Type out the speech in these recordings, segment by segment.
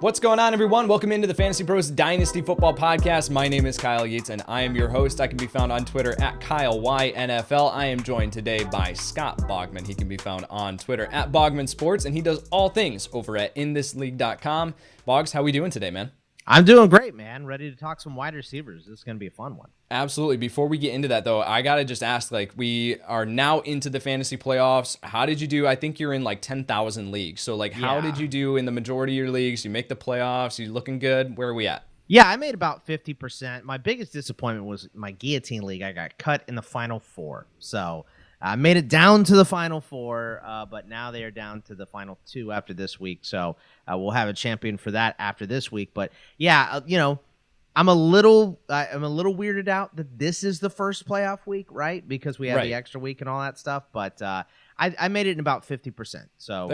What's going on, everyone? Welcome into the Fantasy Pros Dynasty Football Podcast. My name is Kyle Yates, and I am your host. I can be found on Twitter at KyleYNFL. I am joined today by Scott Bogman. He can be found on Twitter at Bogman Sports, and he does all things over at inthisleague.com. Boggs, how we doing today, man? I'm doing great, man. Ready to talk some wide receivers. This is going to be a fun one. Absolutely. Before we get into that, though, I got to just ask, we are now into the fantasy playoffs. How did you do? I think you're in 10,000 leagues. So, how did you do in the majority of your leagues? You make the playoffs? You looking good? Where are we at? Yeah, I made about 50%. My biggest disappointment was my guillotine league. I got cut in the final four. So, I made it down to the final four, but now they are down to the final two after this week. So, we'll have a champion for that after this week. But, yeah, I'm a little weirded out that this is the first playoff week, right? Because we have the extra week and all that stuff. But I made it in about 50%. So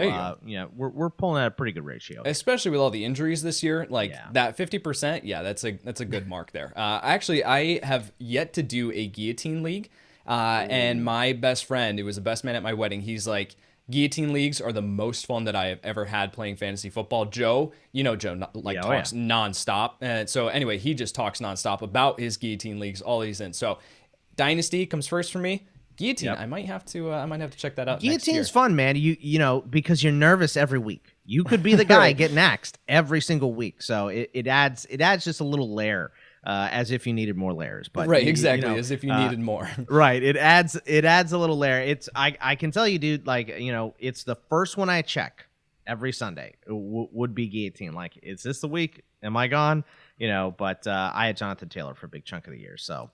we're pulling at a pretty good ratio, especially with all the injuries this year. That 50%, that's a good mark there. Actually, I have yet to do a guillotine league, and my best friend, who was the best man at my wedding, he's like, guillotine leagues are the most fun that I have ever had playing fantasy football. Joe, talks nonstop. And so anyway, he just talks nonstop about his guillotine leagues, all he's in. So Dynasty comes first for me. Guillotine, I might have to check that out. Guillotine's fun, man. You because you're nervous every week. You could be the guy getting axed every single week. So it adds just a little layer. As if you needed more layers, but exactly, as if you needed more. Right, it adds a little layer. I can tell you, dude. It's the first one I check every Sunday. Would be guillotine. Is this the week? Am I gone? But I had Jonathan Taylor for a big chunk of the year, so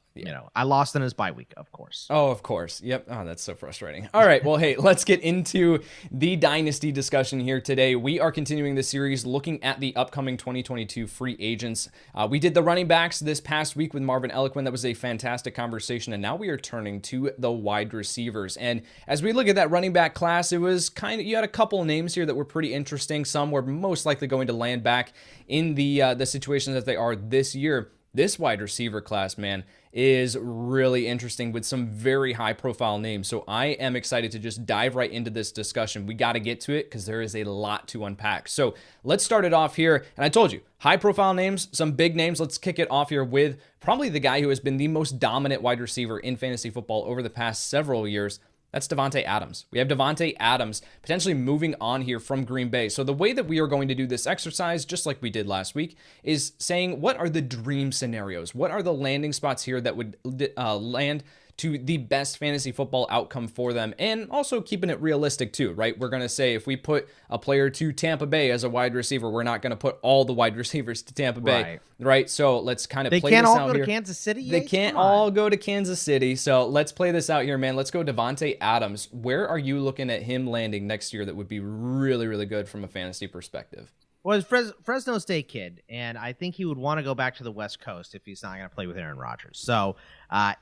I lost in his bye week, of course. Oh, of course. Yep. Oh, that's so frustrating. All right. Well, hey, let's get into the Dynasty discussion here today. We are continuing the series looking at the upcoming 2022 free agents. We did the running backs this past week with Marvin Eloquin. That was a fantastic conversation, and now we are turning to the wide receivers. And as we look at that running back class, it was you had a couple of names here that were pretty interesting. Some were most likely going to land back in the situations that they are this year. This wide receiver class, man, is really interesting with some very high-profile names. So I am excited to just dive right into this discussion. We got to get to it because there is a lot to unpack. So let's start it off here. And I told you, high-profile names, some big names. Let's kick it off here with probably the guy who has been the most dominant wide receiver in fantasy football over the past several years. That's Davante Adams. We have Davante Adams potentially moving on here from Green Bay. So the way that we are going to do this exercise, just like we did last week, is saying what are the dream scenarios? What are the landing spots here that would land to the best fantasy football outcome for them, and also keeping it realistic too, right? We're going to say if we put a player to Tampa Bay as a wide receiver, we're not going to put all the wide receivers to Tampa Bay, right? So let's kind of play this out here. They can't all go to Kansas City? They can't all go to Kansas City, so let's play this out here, man. Let's go Davante Adams. Where are you looking at him landing next year that would be really, really good from a fantasy perspective? Well, he's Fresno State kid, and I think he would want to go back to the West Coast if he's not going to play with Aaron Rodgers. So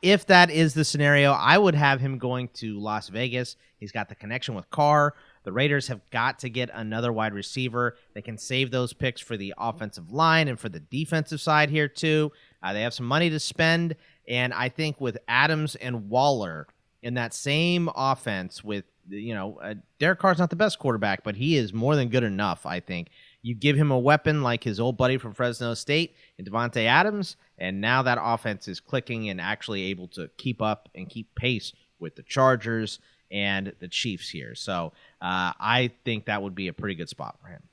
if that is the scenario, I would have him going to Las Vegas. He's got the connection with Carr. The Raiders have got to get another wide receiver. They can save those picks for the offensive line and for the defensive side here too. They have some money to spend, and I think with Adams and Waller in that same offense with, Derek Carr's not the best quarterback, but he is more than good enough, I think. You give him a weapon like his old buddy from Fresno State and Davante Adams, and now that offense is clicking and actually able to keep up and keep pace with the Chargers and the Chiefs here. So I think that would be a pretty good spot for him.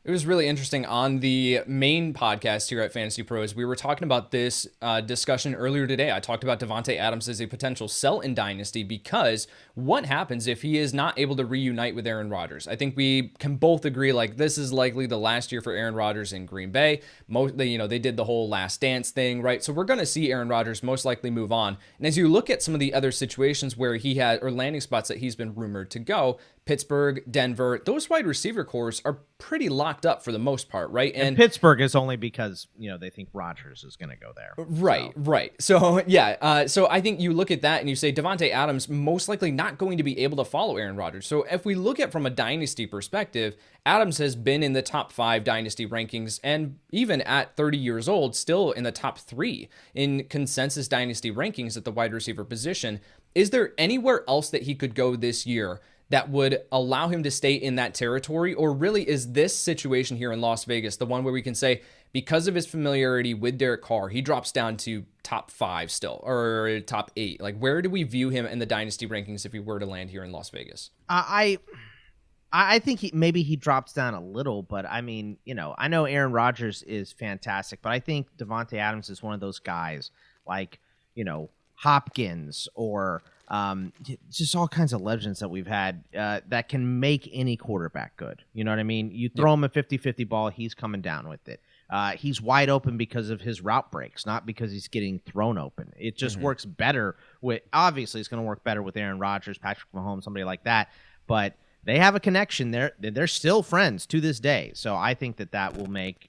It was really interesting on the main podcast here at Fantasy Pros. We were talking about this discussion earlier today. I talked about Davante Adams as a potential sell in Dynasty because what happens if he is not able to reunite with Aaron Rodgers? I think we can both agree this is likely the last year for Aaron Rodgers in Green Bay. They did the whole last dance thing, right? So we're going to see Aaron Rodgers most likely move on. And as you look at some of the other situations where he had or landing spots that he's been rumored to go, Pittsburgh, Denver, those wide receiver cores are pretty locked up for the most part, right? And Pittsburgh is only because, they think Rodgers is going to go there. Right. So, yeah. So I think you look at that and you say Davante Adams most likely not going to be able to follow Aaron Rodgers. So if we look at from a dynasty perspective, Adams has been in the top 5 dynasty rankings and even at 30 years old, still in the top 3 in consensus dynasty rankings at the wide receiver position. Is there anywhere else that he could go this year that would allow him to stay in that territory? Or really is this situation here in Las Vegas the one where we can say, because of his familiarity with Derek Carr, he drops down to top 5 still, or top 8? Like, where do we view him in the dynasty rankings if he were to land here in Las Vegas? I think maybe he drops down a little, but I mean, I know Aaron Rodgers is fantastic, but I think Davante Adams is one of those guys like, Hopkins or just all kinds of legends that we've had that can make any quarterback good. You know what I mean? You throw him a 50-50 ball, he's coming down with it. He's wide open because of his route breaks, not because he's getting thrown open. It just works better with, obviously it's going to work better with Aaron Rodgers, Patrick Mahomes, somebody like that, but they have a connection. They're still friends to this day. So I think that will make,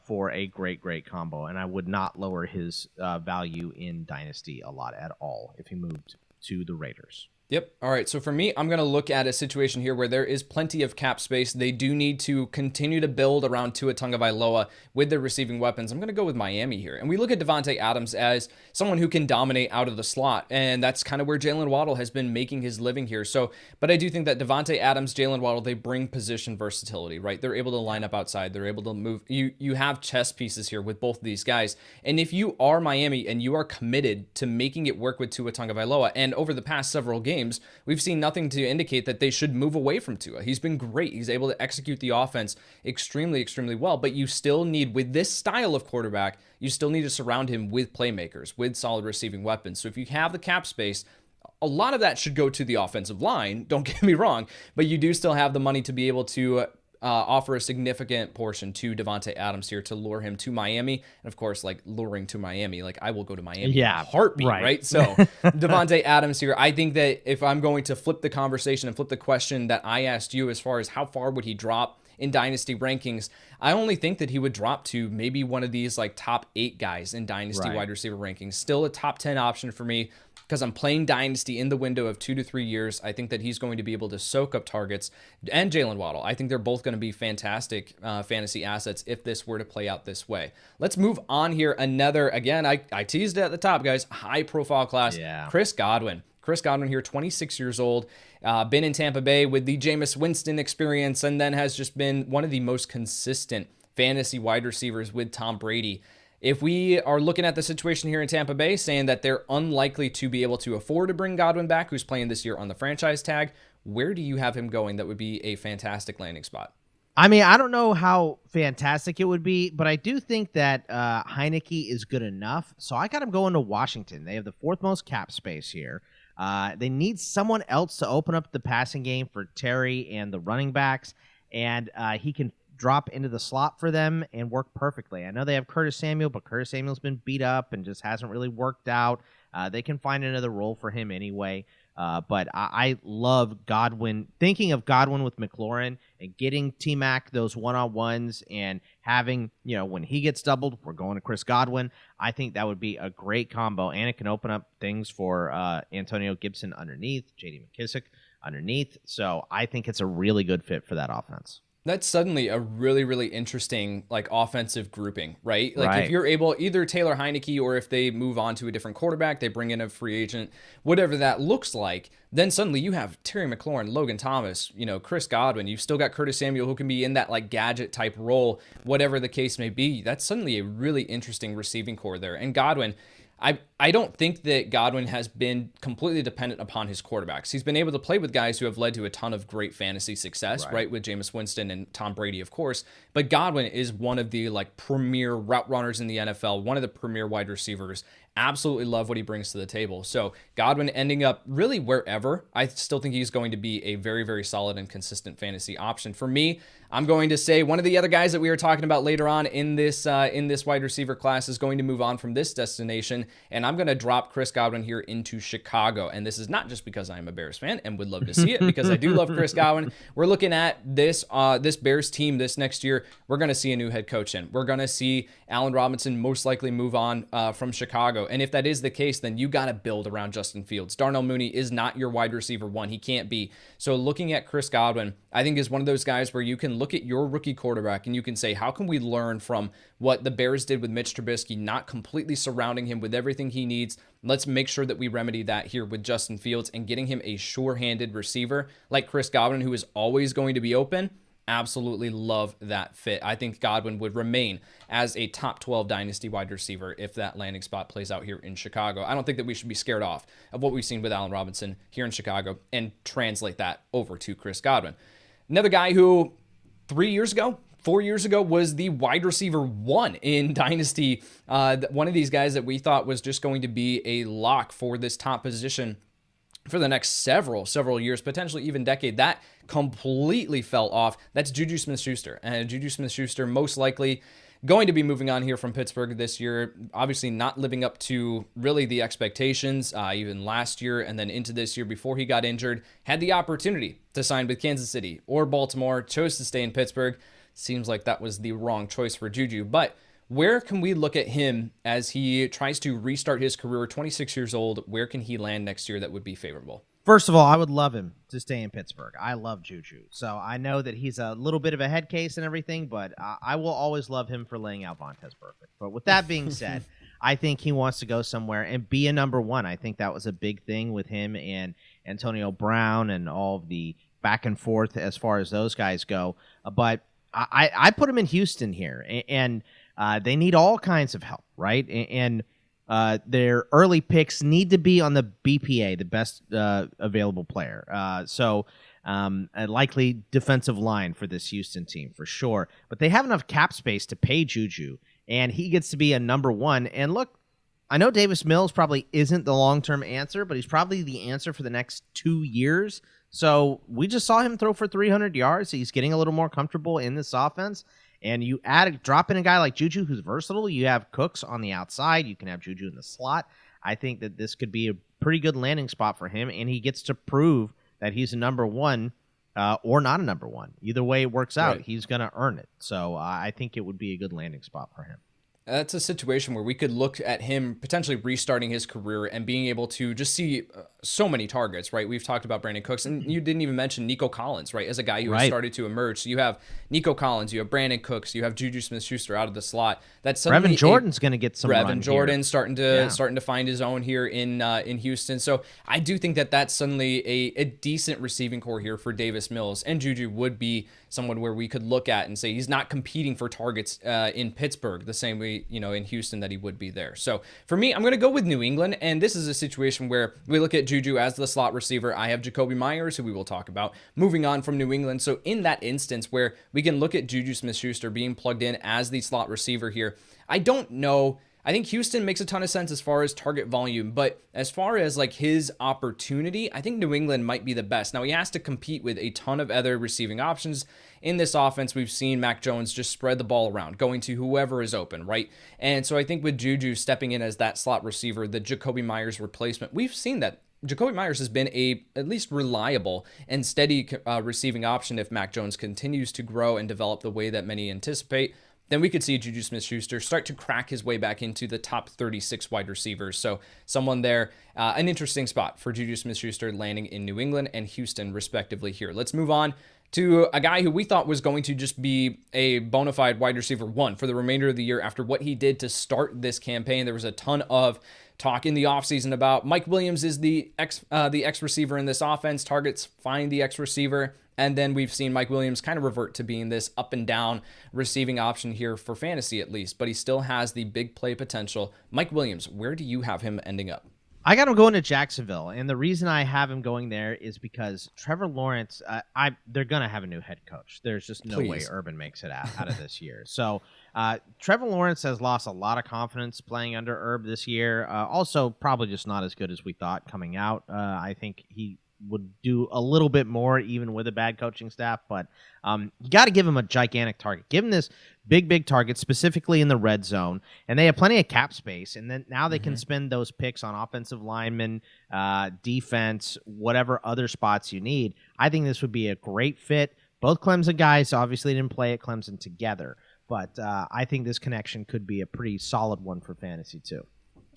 for a great combo. And I would not lower his value in Dynasty a lot at all if he moved to the Raiders. Yep. All right. So for me, I'm going to look at a situation here where there is plenty of cap space. They do need to continue to build around Tua Tagovailoa with their receiving weapons. I'm going to go with Miami here. And we look at Davante Adams as someone who can dominate out of the slot. And that's kind of where Jalen Waddle has been making his living here. But I do think that Davante Adams, Jalen Waddle, they bring position versatility, right? They're able to line up outside. They're able to move. You have chess pieces here with both of these guys. And if you are Miami and you are committed to making it work with Tua Tagovailoa, and over the past several games, we've seen nothing to indicate that they should move away from Tua. He's been great. He's able to execute the offense extremely well, but you still need, with this style of quarterback, you still need to surround him with playmakers, with solid receiving weapons. So if you have the cap space, a lot of that should go to the offensive line, don't get me wrong, but you do still have the money to be able to offer a significant portion to Davante Adams here to lure him to Miami. And of course, like luring to Miami, like I will go to Miami in a heartbeat, right? So Davante Adams here, I think that if I'm going to flip the conversation and flip the question that I asked you as far as how far would he drop in dynasty rankings, I only think that he would drop to maybe one of these like top 8 guys in dynasty wide receiver rankings. Still a top 10 option for me because I'm playing dynasty in the window of 2 to 3 years. I think that he's going to be able to soak up targets, and Jalen Waddle. I think they're both going to be fantastic fantasy assets if this were to play out this way. Let's move on here. Another, again, I teased it at the top, guys, high profile class. Chris Godwin. Chris Godwin here, 26 years old, been in Tampa Bay with the Jameis Winston experience, and then has just been one of the most consistent fantasy wide receivers with Tom Brady. If we are looking at the situation here in Tampa Bay, saying that they're unlikely to be able to afford to bring Godwin back, who's playing this year on the franchise tag, where do you have him going that would be a fantastic landing spot? I mean, I don't know how fantastic it would be, but I do think that Heineke is good enough. So I got him going to Washington. They have the 4th most cap space here. They need someone else to open up the passing game for Terry and the running backs, and he can drop into the slot for them and work perfectly. I know they have Curtis Samuel, but Curtis Samuel's been beat up and just hasn't really worked out. They can find another role for him anyway. But I love Godwin, thinking of Godwin with McLaurin and getting T-Mac those one-on-ones and having, when he gets doubled, we're going to Chris Godwin. I think that would be a great combo, and it can open up things for Antonio Gibson underneath, J.D. McKissick underneath. So I think it's a really good fit for that offense. That's suddenly a really, really interesting offensive grouping, right? If you're able, either Taylor Heineke, or if they move on to a different quarterback, they bring in a free agent, whatever that looks like, then suddenly you have Terry McLaurin, Logan Thomas, Chris Godwin. You've still got Curtis Samuel, who can be in that gadget type role, whatever the case may be. That's suddenly a really interesting receiving core there. And Godwin, I don't think that Godwin has been completely dependent upon his quarterbacks. He's been able to play with guys who have led to a ton of great fantasy success, right? With Jameis Winston and Tom Brady, of course. But Godwin is one of the premier route runners in the NFL, one of the premier wide receivers. Absolutely love what he brings to the table. So Godwin ending up really wherever, I still think he's going to be a very, very solid and consistent fantasy option. For me, I'm going to say one of the other guys that we were talking about later on in this wide receiver class is going to move on from this destination, and I'm going to drop Chris Godwin here into Chicago. And this is not just because I'm a Bears fan and would love to see it, because I do love Chris Godwin. We're looking at this Bears team this next year. We're going to see a new head coach in. We're going to see Allen Robinson most likely move on from Chicago. Chicago. And if that is the case, then you got to build around Justin Fields. Darnell Mooney is not your wide receiver one. He can't be. So looking at Chris Godwin, I think is one of those guys where you can look at your rookie quarterback and you can say, how can we learn from what the Bears did with Mitch Trubisky, not completely surrounding him with everything he needs? Let's make sure that we remedy that here with Justin Fields and getting him a sure-handed receiver like Chris Godwin, who is always going to be open. Absolutely love that fit. I think Godwin would remain as a top 12 dynasty wide receiver if that landing spot plays out here in Chicago. I don't think that we should be scared off of what we've seen with Allen Robinson here in Chicago and translate that over to Chris Godwin. Another guy who 4 years ago was the wide receiver one in Dynasty. One of these guys that we thought was just going to be a lock for this top position for the next several years, potentially even decade. That completely fell off. That's Juju Smith-Schuster. And Juju Smith-Schuster most likely going to be moving on here from Pittsburgh this year. Obviously not living up to really the expectations, even last year and then into this year before he got injured. Had the opportunity to sign with Kansas City or Baltimore, chose to stay in Pittsburgh. Seems like that was the wrong choice for Juju. But where can we look at him as he tries to restart his career, 26 years old? Where can he land next year that would be favorable? First of all, I would love him to stay in Pittsburgh. I love Juju. So I know that he's a little bit of a head case and everything, but I will always love him for laying out Vontaze Burfict. But with that being said, I think he wants to go somewhere and be a number one. I think that was a big thing with him and Antonio Brown and all of the back and forth as far as those guys go. But I put him in Houston here, and they need all kinds of help, right? And their early picks need to be on the BPA, the best available player. So a likely defensive line for this Houston team for sure. But they have enough cap space to pay Juju, and he gets to be a number one. And look, I know Davis Mills probably isn't the long-term answer, but he's probably the answer for the next 2 years. So we just saw him throw for 300 yards. He's getting a little more comfortable in this offense. And you drop in a guy like Juju who's versatile. You have Cooks on the outside. You can have Juju in the slot. I think that this could be a pretty good landing spot for him, and he gets to prove that he's a number one or not a number one. Either way it works out, he's going to earn it. So I think it would be a good landing spot for him. That's a situation where we could look at him potentially restarting his career and being able to just see so many targets, right? We've talked about Brandon Cooks, and you didn't even mention Nico Collins, right, as a guy who has started to emerge. So you have Nico Collins, you have Brandon Cooks, you have Juju Smith-Schuster out of the slot. That's Brevin Jordan's going to get some run Brevin Jordan here. starting to find his own here in Houston. So I do think that that's suddenly a decent receiving core here for Davis Mills, and Juju would be someone where we could look at and say he's not competing for targets in Pittsburgh the same way, in Houston that he would be there. So for me, I'm going to go with New England, and this is a situation where we look at Juju as the slot receiver. I have Jacoby Myers, who we will talk about, moving on from New England. So in that instance where we can look at Juju Smith-Schuster being plugged in as the slot receiver here, I don't know. I think Houston makes a ton of sense as far as target volume, but as far as like his opportunity, I think New England might be the best. Now he has to compete with a ton of other receiving options in this offense. We've seen Mac Jones just spread the ball around, going to whoever is open, right? And so I think with Juju stepping in as that slot receiver, the Jacoby Myers replacement, we've seen that Jacoby Myers has been a at least reliable and steady receiving option if Mac Jones continues to grow and develop the way that many anticipate. Then we could see Juju Smith-Schuster start to crack his way back into the top 36 wide receivers. So someone there, an interesting spot for Juju Smith-Schuster landing in New England and Houston, respectively here. Let's move on to a guy who we thought was going to just be a bona fide wide receiver one for the remainder of the year after what he did to start this campaign. There was a ton of talk in the offseason about Mike Williams is the X receiver in this offense. Targets find the X receiver. And then we've seen Mike Williams kind of revert to being this up and down receiving option here for fantasy at least, but he still has the big play potential. Mike Williams, where do you have him ending up? I got him going to Jacksonville, and the reason I have him going there is because Trevor Lawrence, they're going to have a new head coach. There's just no way Urban makes it out of this year. So Trevor Lawrence has lost a lot of confidence playing under Herb this year. Also, probably just not as good as we thought coming out. I think he would do a little bit more even with a bad coaching staff, but you got to give him a gigantic target. Give him this big target, specifically in the red zone, and they have plenty of cap space, and then now they can spend those picks on offensive linemen, defense, whatever other spots you need. I think this would be a great fit. Both Clemson guys obviously didn't play at Clemson together, but I think this connection could be a pretty solid one for fantasy too.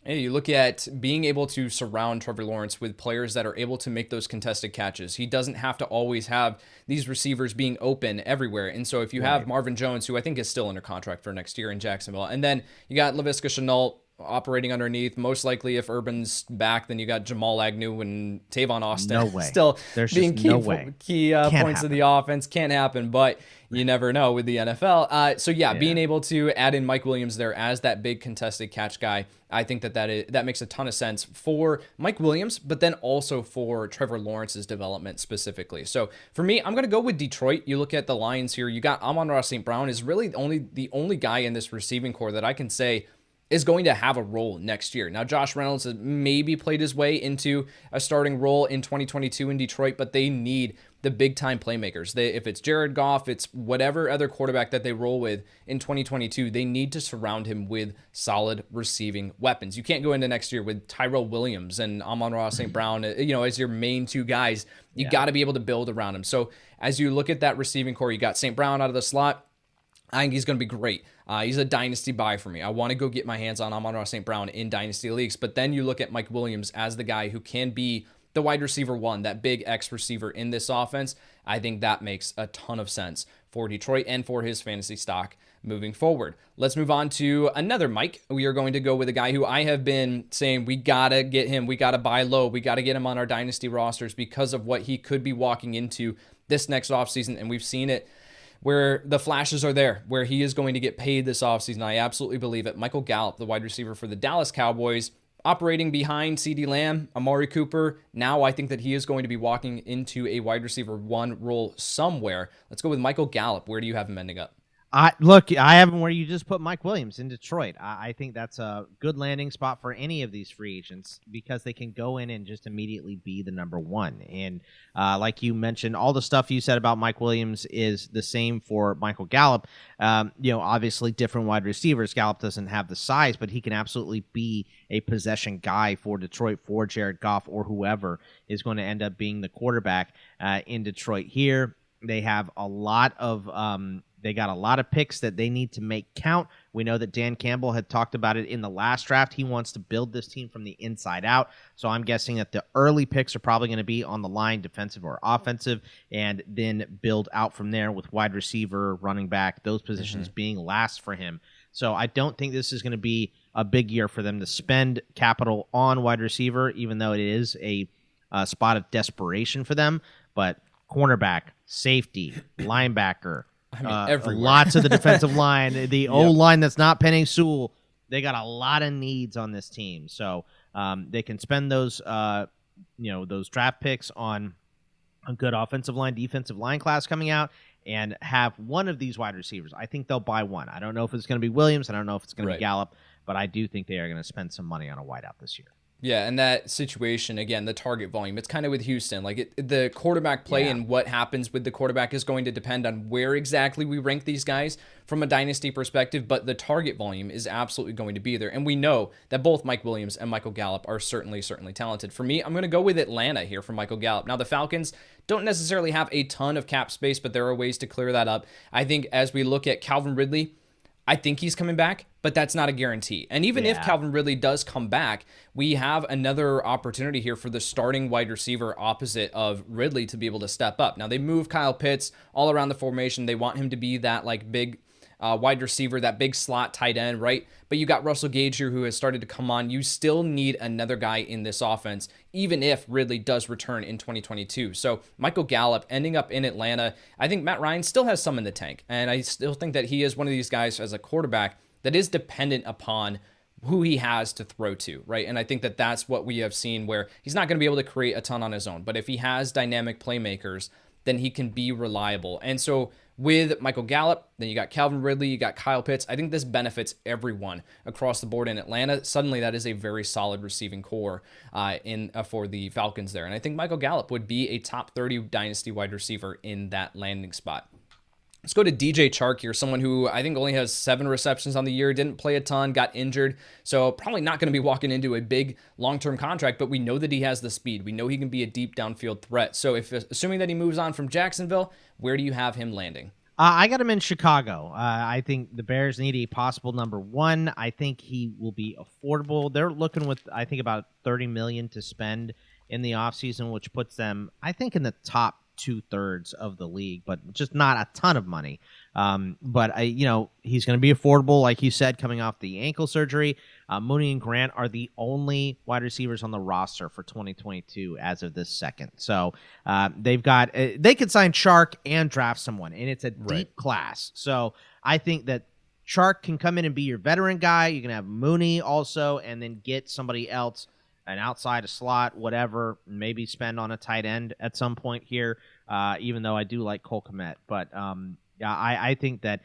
Hey, you look at being able to surround Trevor Lawrence with players that are able to make those contested catches. He doesn't have to always have these receivers being open everywhere. And so if you have Marvin Jones, who I think is still under contract for next year in Jacksonville, and then you got Laviska Shenault operating underneath. Most likely, if Urban's back, then you got Jamal Agnew and Tavon Austin. No way. Still There's being just key, no way. key points of the offense. Can't happen, but you never know with the NFL. So being able to add in Mike Williams there as that big contested catch guy, I think that makes a ton of sense for Mike Williams, but then also for Trevor Lawrence's development specifically. So for me, I'm going to go with Detroit. You look at the Lions here. You got Amon-Ra St. Brown is really the only guy in this receiving core that I can say is going to have a role next year. Now, Josh Reynolds has maybe played his way into a starting role in 2022 in Detroit, but they need the big-time playmakers. If it's Jared Goff, it's whatever other quarterback that they roll with in 2022, they need to surround him with solid receiving weapons. You can't go into next year with Tyrell Williams and Amon-Ra St. Brown, as your main two guys. You got to be able to build around them. So as you look at that receiving core, you got St. Brown out of the slot. I think he's going to be great. He's a dynasty buy for me. I want to go get my hands on Amon-Ra St. Brown in dynasty leagues. But then you look at Mike Williams as the guy who can be the wide receiver one, that big X receiver in this offense. I think that makes a ton of sense for Detroit and for his fantasy stock moving forward. Let's move on to another Mike. We are going to go with a guy who I have been saying we got to get him. We got to buy low. We got to get him on our dynasty rosters because of what he could be walking into this next offseason. And we've seen it where the flashes are there, where he is going to get paid this offseason. I absolutely believe it. Michael Gallup, the wide receiver for the Dallas Cowboys, operating behind CeeDee Lamb, Amari Cooper. Now I think that he is going to be walking into a wide receiver one role somewhere. Let's go with Michael Gallup. Where do you have him ending up? I have him where you just put Mike Williams in Detroit. I think that's a good landing spot for any of these free agents because they can go in and just immediately be the number one. And like you mentioned, all the stuff you said about Mike Williams is the same for Michael Gallup. Obviously different wide receivers. Gallup doesn't have the size, but he can absolutely be a possession guy for Detroit, for Jared Goff or whoever is going to end up being the quarterback in Detroit. Here, they have a lot of they got a lot of picks that they need to make count. We know that Dan Campbell had talked about it in the last draft. He wants to build this team from the inside out. So I'm guessing that the early picks are probably going to be on the line, defensive or offensive, and then build out from there with wide receiver, running back, those positions being last for him. So I don't think this is going to be a big year for them to spend capital on wide receiver, even though it is a spot of desperation for them. But cornerback, safety, linebacker, lots of the defensive line, the O-line that's not Penei Sewell. They got a lot of needs on this team, so they can spend those those draft picks on a good offensive line, defensive line class coming out, and have one of these wide receivers. I think they'll buy one. I don't know if it's going to be Williams. I don't know if it's going to be Gallup, but I do think they are going to spend some money on a wideout this year. Yeah, and that situation, again, the target volume, it's kind of with Houston. Like the quarterback play and what happens with the quarterback is going to depend on where exactly we rank these guys from a dynasty perspective, but the target volume is absolutely going to be there. And we know that both Mike Williams and Michael Gallup are certainly talented. For me, I'm going to go with Atlanta here for Michael Gallup. Now, the Falcons don't necessarily have a ton of cap space, but there are ways to clear that up. I think as we look at Calvin Ridley, I think he's coming back, but that's not a guarantee. And even if Calvin Ridley does come back, we have another opportunity here for the starting wide receiver opposite of Ridley to be able to step up. Now, they move Kyle Pitts all around the formation. They want him to be that big wide receiver, that big slot tight end, right? But you got Russell Gage here who has started to come on. You still need another guy in this offense, even if Ridley does return in 2022. So Michael Gallup ending up in Atlanta. I think Matt Ryan still has some in the tank, and I still think that he is one of these guys as a quarterback that is dependent upon who he has to throw to, right? And I think that that's what we have seen where he's not going to be able to create a ton on his own, but if he has dynamic playmakers, then he can be reliable. And so with Michael Gallup, then you got Calvin Ridley, you got Kyle Pitts. I think this benefits everyone across the board in Atlanta. Suddenly, that is a very solid receiving core for the Falcons there. And I think Michael Gallup would be a top 30 dynasty wide receiver in that landing spot. Let's go to DJ Chark here, someone who I think only has 7 receptions on the year, didn't play a ton, got injured, so probably not going to be walking into a big long-term contract, but we know that he has the speed. We know he can be a deep downfield threat. So assuming that he moves on from Jacksonville, where do you have him landing? I got him in Chicago. I think the Bears need a possible number one. I think he will be affordable. They're looking with, I think, about $30 million to spend in the offseason, which puts them, I think, in the top 2/3 of the league, but just not a ton of money. But he's going to be affordable, like you said, coming off the ankle surgery. Mooney and Grant are the only wide receivers on the roster for 2022 as of this second. So they could sign Chark and draft someone, and it's a deep class. So I think that Chark can come in and be your veteran guy. You can have Mooney also, and then get somebody else, an outside, a slot, whatever, maybe spend on a tight end at some point here, even though I do like Cole Kmet. But I think that,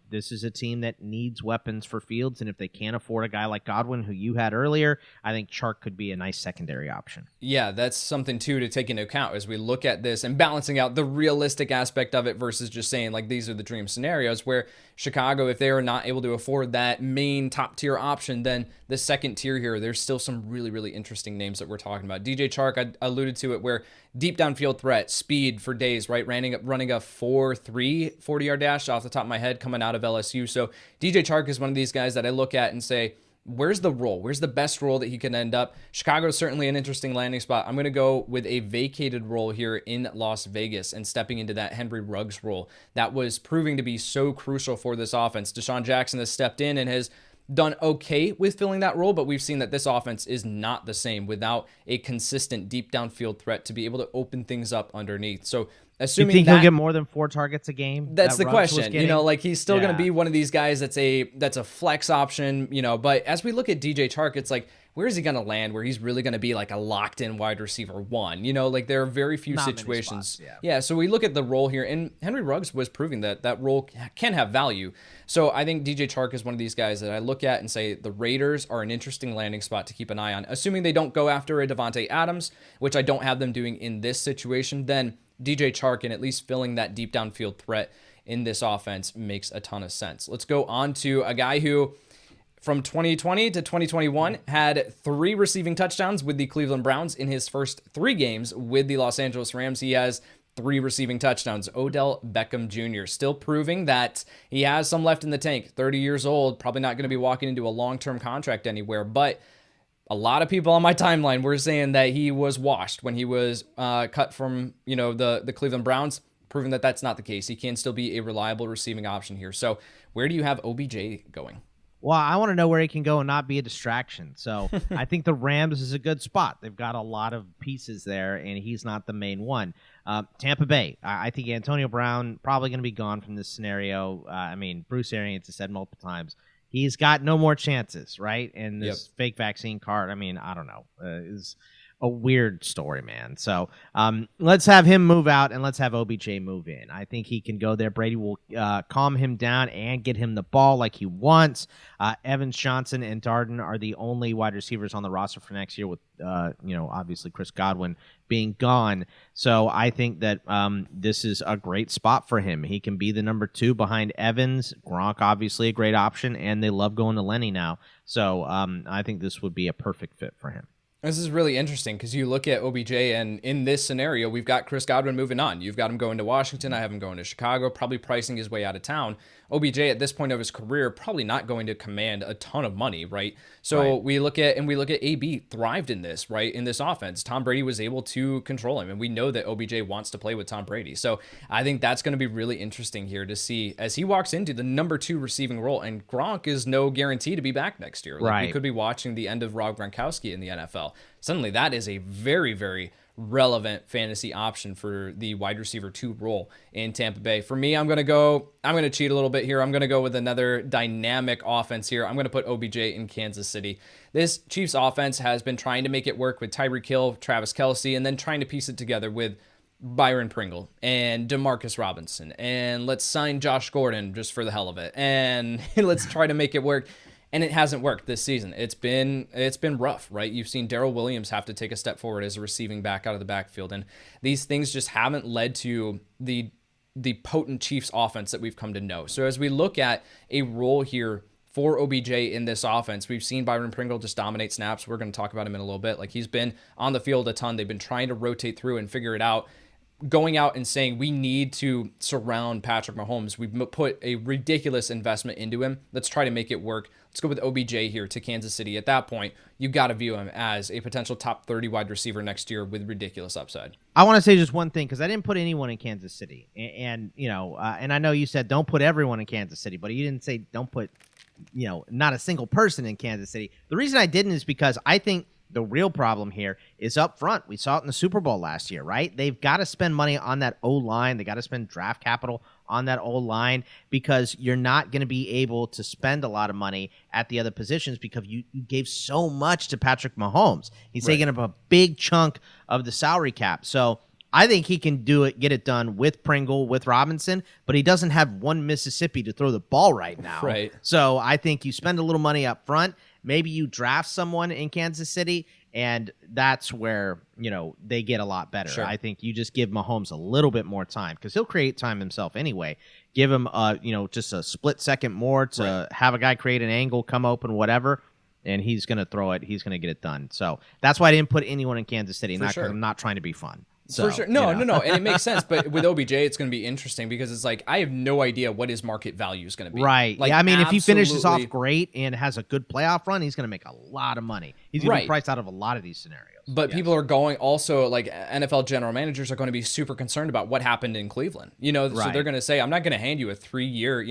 this is a team that needs weapons for Fields, and if they can't afford a guy like Godwin, who you had earlier, I think Chark could be a nice secondary option. Yeah, that's something, too, to take into account as we look at this and balancing out the realistic aspect of it versus just saying, like, these are the dream scenarios where Chicago, if they are not able to afford that main top-tier option, then the second tier here, there's still some really, really interesting names that we're talking about. DJ Chark, I alluded to it, where deep downfield threat, speed for days, right? Running a 4.3 40-yard dash off the top of my head coming out of LSU. So DJ Chark is one of these guys that I look at and say, where's the role? Where's the best role that he can end up? Chicago is certainly an interesting landing spot. I'm going to go with a vacated role here in Las Vegas and stepping into that Henry Ruggs role that was proving to be so crucial for this offense. Deshaun Jackson has stepped in and has done okay with filling that role, but we've seen that this offense is not the same without a consistent deep downfield threat to be able to open things up underneath. So assuming you think he'll get more than 4 targets a game? That's the question. He's still going to be one of these guys that's a flex option, but as we look at DJ Chark, it's like, where is he going to land where he's really going to be like a locked-in wide receiver one? There are very few situations. Yeah, so we look at the role here, and Henry Ruggs was proving that role can have value. So I think DJ Chark is one of these guys that I look at and say the Raiders are an interesting landing spot to keep an eye on. Assuming they don't go after a Davante Adams, which I don't have them doing in this situation, then DJ Chark and at least filling that deep downfield threat in this offense makes a ton of sense. Let's go on to a guy who from 2020 to 2021 had 3 receiving touchdowns with the Cleveland Browns in his first 3 games with the Los Angeles Rams. He has 3 receiving touchdowns. Odell Beckham Jr. still proving that he has some left in the tank. 30 years old, probably not going to be walking into a long-term contract anywhere, but a lot of people on my timeline were saying that he was washed when he was cut from, the Cleveland Browns, proving that that's not the case. He can still be a reliable receiving option here. So where do you have OBJ going? Well, I want to know where he can go and not be a distraction. So I think the Rams is a good spot. They've got a lot of pieces there, and he's not the main one. Tampa Bay, I think Antonio Brown probably going to be gone from this scenario. Bruce Arians has said multiple times, he's got no more chances, right? And this fake vaccine card, I don't know, is a weird story, man. So let's have him move out and let's have OBJ move in. I think he can go there. Brady will calm him down and get him the ball like he wants. Evans, Johnson, and Darden are the only wide receivers on the roster for next year with, obviously Chris Godwin being gone. So I think that this is a great spot for him. He can be the number 2 behind Evans. Gronk, obviously a great option, and they love going to Lenny now. So I think this would be a perfect fit for him. This is really interesting because you look at OBJ, and in this scenario, we've got Chris Godwin moving on. You've got him going to Washington. I have him going to Chicago, probably pricing his way out of town. OBJ at this point of his career probably not going to command a ton of money, right? So we look at AB thrived in this, right? In this offense, Tom Brady was able to control him, and we know that OBJ wants to play with Tom Brady. So I think that's going to be really interesting here to see as he walks into the number 2 receiving role, and Gronk is no guarantee to be back next year. We could be watching the end of Rob Gronkowski in the NFL. Suddenly that is a very, very relevant fantasy option for the wide receiver 2 role in Tampa Bay. For me, I'm going to cheat a little bit here. I'm going to go with another dynamic offense here. I'm going to put OBJ in Kansas City. This Chiefs offense has been trying to make it work with Tyreek Hill, Travis Kelce, and then trying to piece it together with Byron Pringle and Demarcus Robinson. And let's sign Josh Gordon just for the hell of it. And let's try to make it work. And it hasn't worked this season. It's been rough, right? You've seen Darrell Williams have to take a step forward as a receiving back out of the backfield, and these things just haven't led to the potent Chiefs offense that we've come to know. So as we look at a role here for OBJ in this offense, we've seen Byron Pringle just dominate snaps. We're going to talk about him in a little bit. Like, he's been on the field a ton. They've been trying to rotate through and figure it out. going out and saying we need to surround Patrick Mahomes. We've put a ridiculous investment into him. Let's try to make it work. Let's go with OBJ here to Kansas City. At that point, you got to view him as a potential top 30 wide receiver next year with ridiculous upside. I want to say just one thing because I didn't put anyone in Kansas City, and I know you said don't put everyone in Kansas City, but you didn't say don't put, not a single person in Kansas City. The reason I didn't is because I think the real problem here is up front. We saw it in the Super Bowl last year, right? They've got to spend money on that O-line. They got to spend draft capital on that O-line because you're not going to be able to spend a lot of money at the other positions because you gave so much to Patrick Mahomes. He's taking up a big chunk of the salary cap. So I think he can get it done with Pringle, with Robinson, but he doesn't have one Mississippi to throw the ball right now. Right. So I think you spend a little money up front. Maybe you draft someone in Kansas City, and that's where, they get a lot better. Sure. I think you just give Mahomes a little bit more time because he'll create time himself anyway. Give him, just a split second more to have a guy create an angle, come open, whatever, and he's going to throw it. He's going to get it done. So that's why I didn't put anyone in Kansas City. I'm not trying to be fun. So, for sure. No. And it makes sense. But with OBJ, it's going to be interesting because it's like, I have no idea what his market value is going to be. Right. Like, I mean, if he finishes off great and has a good playoff run, he's going to make a lot of money. He's going to be priced out of a lot of these scenarios. But people are going also, like NFL general managers are going to be super concerned about what happened in Cleveland. So they're going to say, I'm not going to hand you a 3-year,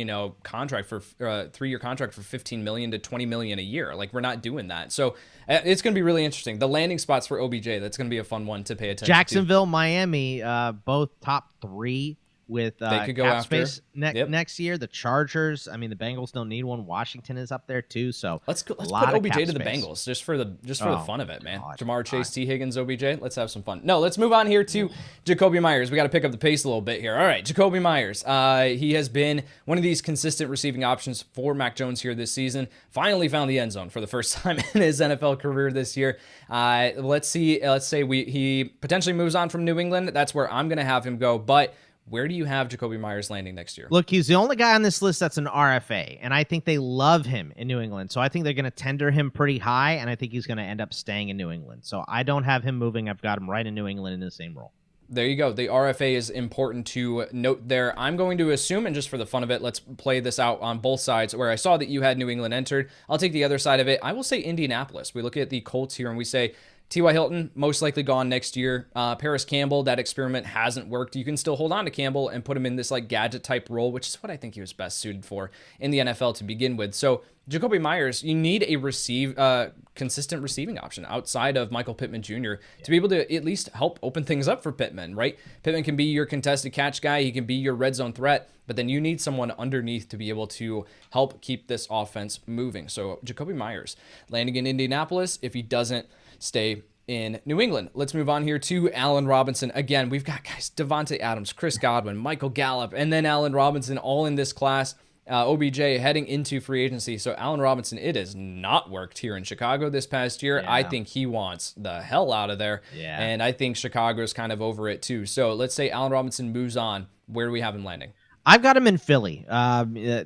contract for $15 million to $20 million a year. Like, we're not doing that. So it's going to be really interesting. The landing spots for OBJ, that's going to be a fun one to pay attention to. Jacksonville, Miami, both top 3 with they could go cap after. space next year. The Chargers, I mean, the Bengals don't need one. Washington is up there too. So let's put OBJ to the Bengals just for the fun of it, man. Jamar Chase, T. Higgins, OBJ. Let's have some fun. No, let's move on here to Jacoby Myers. We got to pick up the pace a little bit here. All right, Jacoby Myers. He has been one of these consistent receiving options for Mac Jones here this season. Finally found the end zone for the first time in his NFL career this year. Let's say he potentially moves on from New England. That's where I'm going to have him go, but where do you have Jacoby Myers landing next year? Look, he's the only guy on this list that's an RFA, and I think they love him in New England. So I think they're going to tender him pretty high, and I think he's going to end up staying in New England. So I don't have him moving. I've got him right in New England in the same role. There you go. The RFA is important to note there. I'm going to assume, and just for the fun of it, let's play this out on both sides, where I saw that you had New England entered. I'll take the other side of it. I will say Indianapolis. We look at the Colts here, and we say, T.Y. Hilton, most likely gone next year. Paris Campbell, that experiment hasn't worked. You can still hold on to Campbell and put him in this like gadget type role, which is what I think he was best suited for in the NFL to begin with. So Jacoby Myers, you need a consistent receiving option outside of Michael Pittman Jr. to be able to at least help open things up for Pittman, right? Pittman can be your contested catch guy. He can be your red zone threat, but then you need someone underneath to be able to help keep this offense moving. So Jacoby Myers landing in Indianapolis if he doesn't stay in New England. Let's move on here to Allen Robinson. Again, we've got guys, Davante Adams, Chris Godwin, Michael Gallup, and then Allen Robinson all in this class. OBJ heading into free agency. So Allen Robinson, it has not worked here in Chicago this past year. Yeah. I think he wants the hell out of there. Yeah. And I think Chicago's kind of over it too. So let's say Allen Robinson moves on. Where do we have him landing? I've got him in Philly.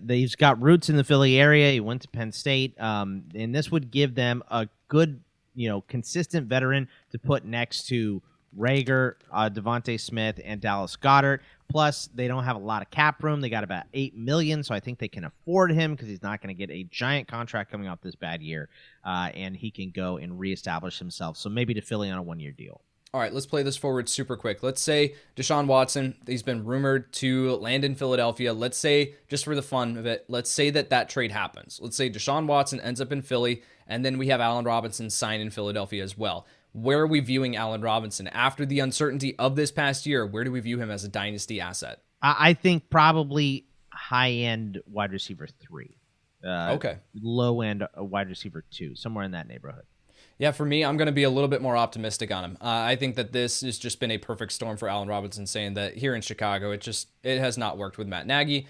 He's got roots in the Philly area. He went to Penn State. And this would give them a good, consistent veteran to put next to Rager, Devontae Smith, and Dallas Goedert. Plus, they don't have a lot of cap room. They got about $8 million, so I think they can afford him because he's not going to get a giant contract coming off this bad year, and he can go and reestablish himself. So maybe to Philly on a one-year deal. All right, let's play this forward super quick. Let's say Deshaun Watson, he's been rumored to land in Philadelphia. Let's say, just for the fun of it, let's say that trade happens. Let's say Deshaun Watson ends up in Philly, and then we have Allen Robinson sign in Philadelphia as well. Where are we viewing Allen Robinson? After the uncertainty of this past year, where do we view him as a dynasty asset? I think probably high-end wide receiver 3. Okay. Low-end wide receiver 2, somewhere in that neighborhood. Yeah, for me, I'm going to be a little bit more optimistic on him. I think that this has just been a perfect storm for Allen Robinson, saying that here in Chicago, it has not worked with Matt Nagy.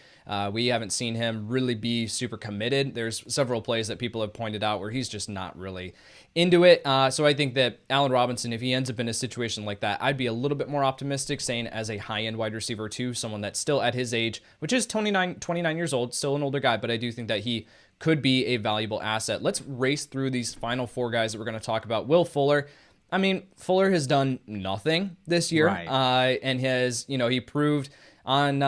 We haven't seen him really be super committed. There's several plays that people have pointed out where he's just not really into it. So I think that Allen Robinson, if he ends up in a situation like that, I'd be a little bit more optimistic, saying as a high-end wide receiver too, someone that's still at his age, which is 29 years old, still an older guy, but I do think that he could be a valuable asset. Let's race through these final 4 guys that we're going to talk about. Will Fuller, I mean, Fuller has done nothing this year, Right. and he proved on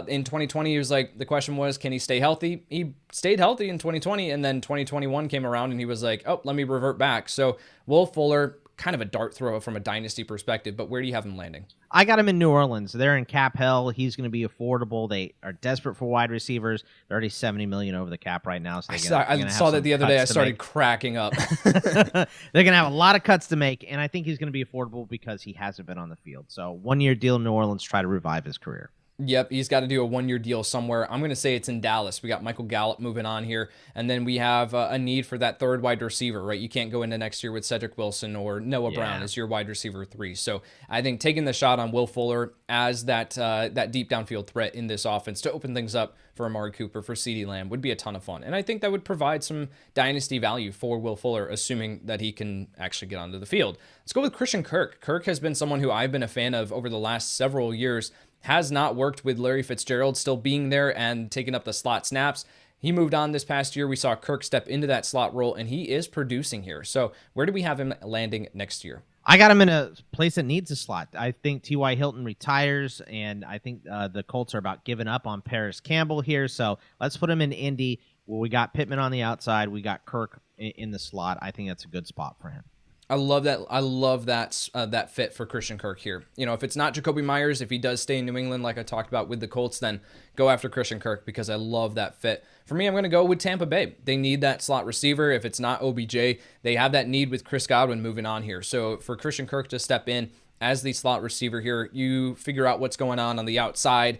in 2020. He was like, the question was, can he stay healthy? He stayed healthy in 2020, and then 2021 came around, and he was like, oh, let me revert back. So Will Fuller, kind of a dart throw from a dynasty perspective, but where do you have him landing? I got him in New Orleans. They're in cap hell. He's going to be affordable. They are desperate for wide receivers. They're already $70 million over the cap right now. So I saw that the other day. I started cracking up. They're going to have a lot of cuts to make, and I think he's going to be affordable because he hasn't been on the field. So 1 year deal in New Orleans, try to revive his career. Yep, he's got to do a 1 year deal somewhere. I'm going to say it's in Dallas. We got Michael Gallup moving on here, and then we have a need for that third wide receiver, right? You can't go into next year with Cedric Wilson or Noah Brown as your wide receiver 3. So I think taking the shot on Will Fuller as that deep downfield threat in this offense to open things up for Amari Cooper, for CeeDee Lamb would be a ton of fun. And I think that would provide some dynasty value for Will Fuller, assuming that he can actually get onto the field. Let's go with Christian Kirk. Kirk has been someone who I've been a fan of over the last several years. Has not worked with Larry Fitzgerald still being there and taking up the slot snaps. He moved on this past year. We saw Kirk step into that slot role, and he is producing here. So where do we have him landing next year? I got him in a place that needs a slot. I think T.Y. Hilton retires, and I think the Colts are about giving up on Paris Campbell here. So let's put him in Indy, where we got Pittman on the outside. We got Kirk in the slot. I think that's a good spot for him. I love that. I love that fit for Christian Kirk here. If it's not Jacoby Myers, if he does stay in New England, like I talked about with the Colts, then go after Christian Kirk because I love that fit. For me, I'm going to go with Tampa Bay. They need that slot receiver. If it's not OBJ, they have that need with Chris Godwin moving on here. So for Christian Kirk to step in as the slot receiver here, you figure out what's going on the outside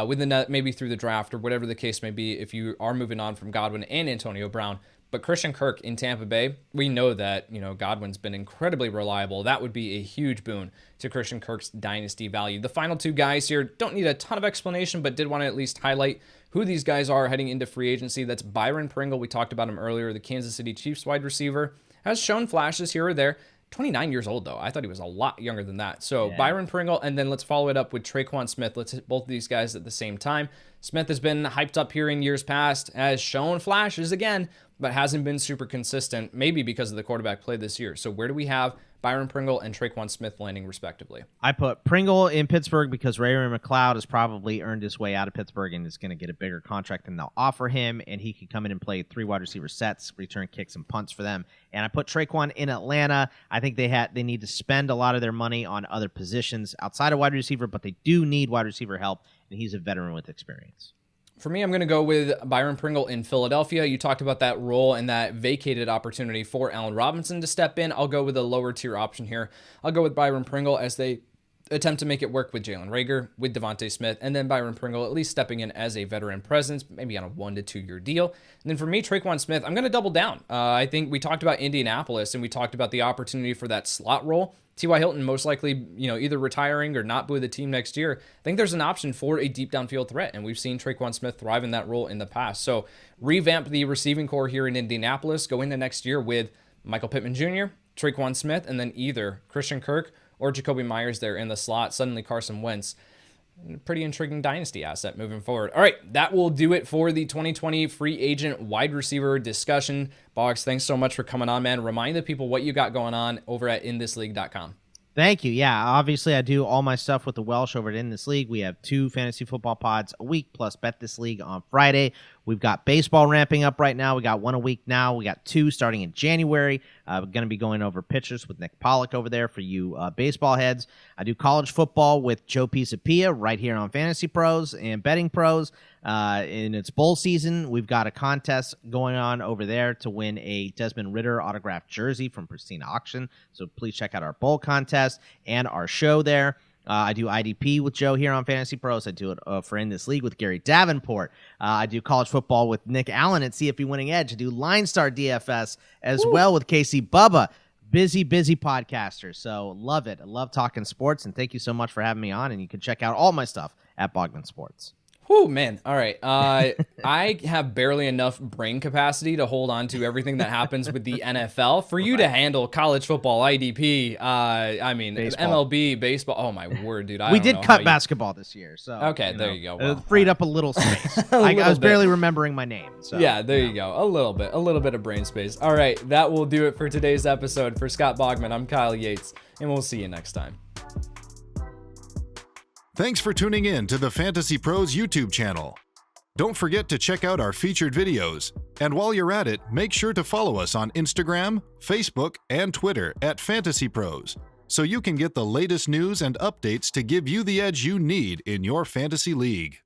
with the net, maybe through the draft or whatever the case may be. If you are moving on from Godwin and Antonio Brown. But Christian Kirk in Tampa Bay, we know that, Godwin's been incredibly reliable. That would be a huge boon to Christian Kirk's dynasty value. The final two guys here don't need a ton of explanation, but did want to at least highlight who these guys are heading into free agency. That's Byron Pringle. We talked about him earlier, the Kansas City Chiefs wide receiver. Has shown flashes here or there. 29 years old, though. I thought he was a lot younger than that. So Byron Pringle, and then let's follow it up with Tre'Quan Smith. Let's hit both of these guys at the same time. Smith has been hyped up here in years past, has shown flashes again, but hasn't been super consistent, maybe because of the quarterback play this year. So where do we have Byron Pringle and Tre'Quan Smith landing respectively? I put Pringle in Pittsburgh because Ray-Ray McCloud has probably earned his way out of Pittsburgh and is going to get a bigger contract than they'll offer him, and he can come in and play 3 wide receiver sets, return kicks and punts for them. And I put Tre'Quan in Atlanta. I think they need to spend a lot of their money on other positions outside of wide receiver, but they do need wide receiver help, and he's a veteran with experience. For me, I'm going to go with Byron Pringle in Philadelphia. You talked about that role and that vacated opportunity for Allen Robinson to step in. I'll go with a lower tier option here. I'll go with Byron Pringle as they attempt to make it work with Jalen Reagor, with Davante Smith, and then Byron Pringle at least stepping in as a veteran presence, maybe on a 1 to 2 year deal. And then for me, Tre'Quan Smith, I'm going to double down. I think we talked about Indianapolis and we talked about the opportunity for that slot role. T.Y. Hilton most likely, either retiring or not with the team next year. I think there's an option for a deep downfield threat, and we've seen Tre'Quan Smith thrive in that role in the past. So revamp the receiving core here in Indianapolis, go into next year with Michael Pittman Jr., Tre'Quan Smith, and then either Christian Kirk or Jacoby Myers there in the slot. Suddenly Carson Wentz. Pretty intriguing dynasty asset moving forward. All right, that will do it for the 2020 free agent wide receiver discussion. Boggs, thanks so much for coming on, man. Remind the people what you got going on over at inthisleague.com. Thank you. Yeah, obviously I do all my stuff with the Welsh over at In This League. We have 2 fantasy football pods a week plus Bet This League on Friday. We've got baseball ramping up right now. We got 1 a week now. We got 2 starting in January. We're going to be going over pitchers with Nick Pollock over there for you baseball heads. I do college football with Joe Pisapia right here on Fantasy Pros and Betting Pros. In its bowl season, we've got a contest going on over there to win a Desmond Ridder autographed jersey from Pristine Auction. So please check out our bowl contest and our show there. I do IDP with Joe here on Fantasy Pros. I do it for In This League with Gary Davenport. I do college football with Nick Allen at CFP Winning Edge. I do Line Star DFS as well with Casey Bubba. Busy podcaster. So love it. I love talking sports, and thank you so much for having me on. And you can check out all my stuff at Bogman Sports. Whew, man. All right. I have barely enough brain capacity to hold on to everything that happens with the NFL. For you to handle college football, IDP, I mean, Baseball. MLB, baseball. Oh, my word, dude. We did cut basketball this year. So Okay, there you go. Well, freed up a little space. I was barely remembering my name. So, yeah, there you go. A little bit of brain space. All right. That will do it for today's episode. For Scott Bogman, I'm Kyle Yates, and we'll see you next time. Thanks for tuning in to the Fantasy Pros YouTube channel. Don't forget to check out our featured videos. And while you're at it, make sure to follow us on Instagram, Facebook, and Twitter at Fantasy Pros, so you can get the latest news and updates to give you the edge you need in your fantasy league.